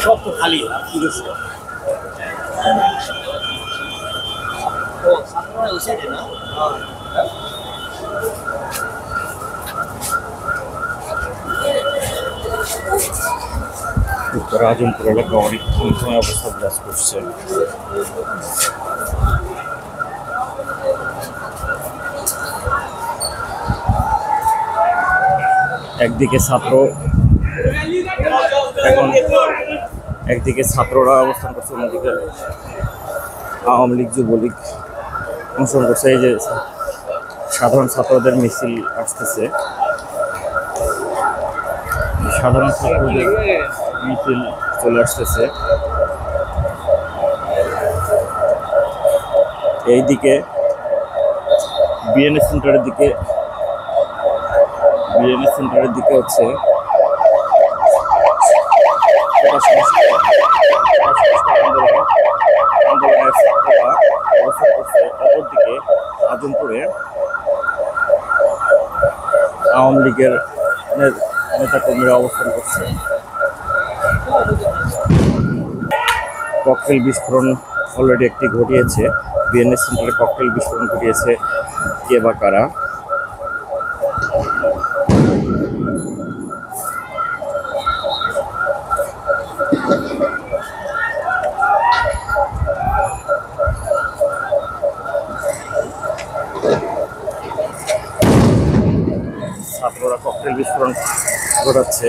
সব তো খালি ও ছাত্ররা ওই সাইডে না উত্তর আজমপুর এলাকা অনেক থমথমে অবস্থা বিরাজ করছে। একদিকে ছাত্ররা অবস্থান করছে, অন্যদিকে আওয়ামী লীগ যুবলীগ অংশগ্রহণ করছে। এই যে সাধারণ ছাত্রদের মিছিল আসতেছে, সাধারণ ছাত্রদের মিছিল চলে আসতেছে। এইদিকে বিএনএস সেন্টারের দিকে হচ্ছে আন্দোলনের ছাত্ররা অবস্থান করছে। অপরদিকে আজমপুরে আওয়ামী লীগের নেতাকর্মীরা অবস্থান করছে। ককটেল বিস্ফোরণ অলরেডি একটি ঘটিয়েছে, বিএনএস সেন্টারে ককটেল বিস্ফোরণ ঘটিয়েছে। কে বা কারা? ছাত্ররা ককটেল বিস্ফোরণ ঘটাচ্ছে।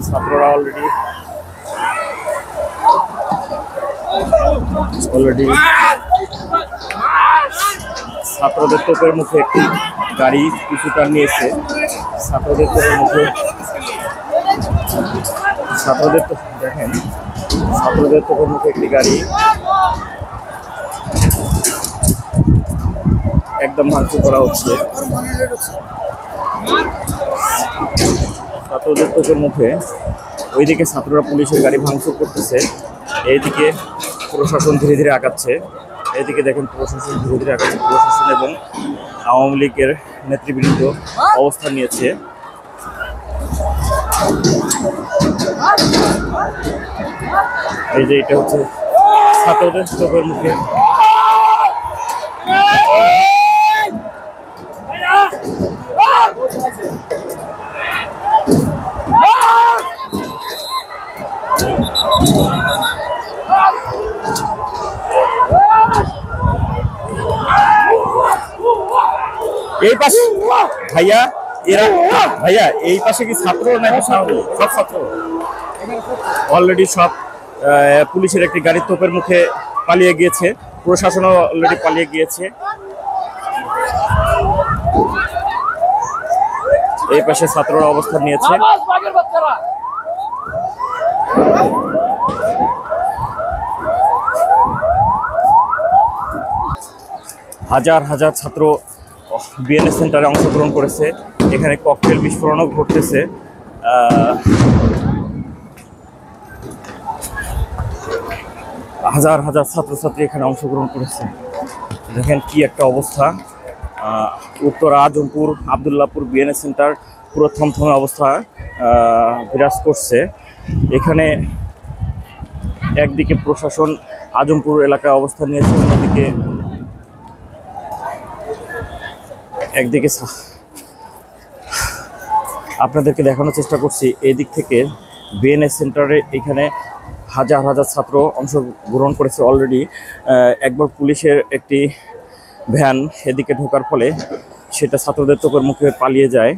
ছাত্ররা অলরেডি ছাত্রদের তোপের মুখে একটি গাড়ি কিছুটা নিয়েছে। ছাত্রদের তোপের মুখে একটি গাড়ি একদম ভাঙচুর করা হচ্ছে। ছাত্রদের তোপের মুখে ওইদিকে ছাত্ররা পুলিশের গাড়ি ভাঙচুর করতেছে, এইদিকে প্রশাসন ধীরে ধীরে আগাচ্ছে। এদিকে দেখেন প্রশাসন এবং আওয়ামী লীগের নেতৃবৃন্দ অবস্থান নিয়েছে। এই যে এটা হচ্ছে ছাত্রদের তোপের মুখে। এই পাশে ভাইয়া এই পাশে কি ছাত্র নাকি সব ছাত্র? অলরেডি সব পুলিশের একটি গাড়ির তোপের মুখে পালিয়ে গিয়েছে, প্রশাসনও অলরেডি পালিয়ে গিয়েছে। এই পাশে ছাত্ররা অবস্থান নিয়েছে। হাজার হাজার ছাত্র বিএনএস সেন্টারে অংশগ্রহণ করেছে। এখানে ককটেল বিস্ফোরণও ঘটতেছে। হাজার হাজার ছাত্রছাত্রী এখানে অংশগ্রহণ করেছে। দেখেন কি একটা অবস্থা। উত্তর আজমপুর আবদুল্লাহপুর বিএনএস সেন্টার পুরো থমথমে অবস্থা বিরাজ করছে। এখানে একদিকে প্রশাসন আজমপুর এলাকায় অবস্থান নিয়েছে, একদিকে আপনাদেরকে দেখানোর চেষ্টা করছি। এই দিক থেকে বিএনএস সেন্টারে এখানে হাজার হাজার ছাত্র অংশগ্রহণ করেছে অলরেডি। একবার পুলিশের একটি ভ্যান এদিকে ঢোকার ফলে সেটা ছাত্রদের তোপের মুখে পালিয়ে যায়।